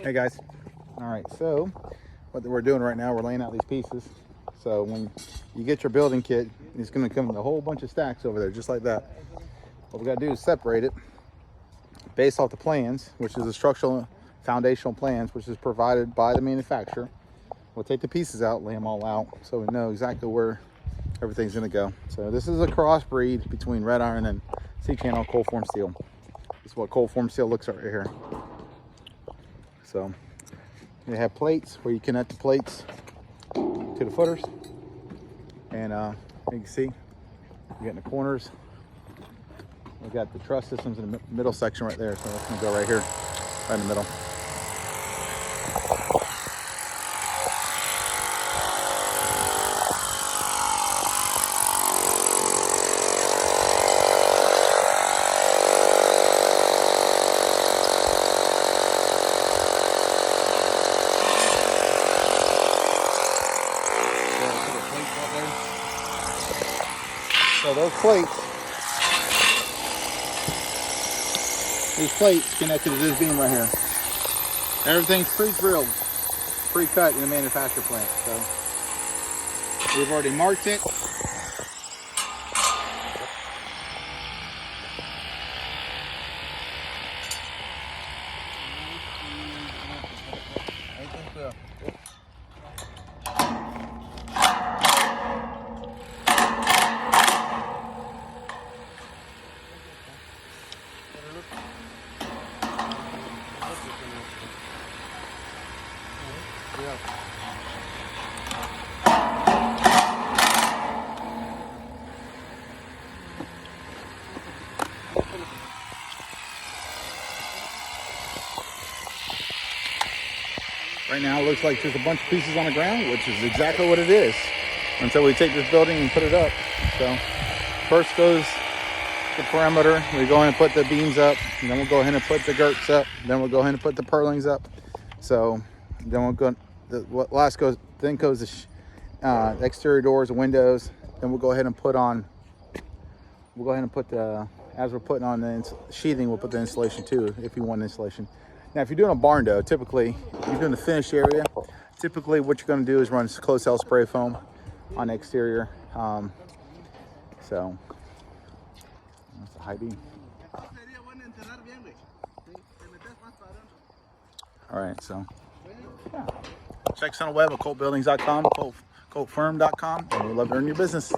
Hey guys. All right, so what we're doing right now, we're laying out these pieces. So when you get your building kit, it's going to come with a whole bunch of stacks over there, just like that. What we got to do is separate it based off the plans, which is the structural foundational plans, which is provided by the manufacturer. We'll take the pieces out, lay them all out, so we know exactly where everything's going to go. So this is a crossbreed between red iron and C-channel cold form steel. This is what cold form steel looks like right here. So you have plates where you connect the plates to the footers, and you can see you get in the corners. We got the truss systems in the middle section right there, so that's gonna go right here, right in the middle. So those plates, these plates connected to this beam right here. Everything's pre-drilled, pre-cut in the manufacturer plant. So we've already marked it. Right now it looks like there's a bunch of pieces on the ground, which is exactly what it is, until we take this building and put it up. So first goes the perimeter. We go in and put the beams up, and then we'll go ahead and put the girts up, then we'll go ahead and put the purlins up. So then we'll go, what last goes, then goes the exterior doors and windows. Then we'll go ahead and put the, as we're putting on the sheathing, we'll put the insulation too, if you want insulation. Now, if you're doing a barn dough, typically, if you're doing the finished area, typically what you're going to do is run closed cell spray foam on the exterior. So that's a high beam. All right, so yeah. Check us on the web at coltbuildings.com, coltfirm.com, and we'd love to earn your business.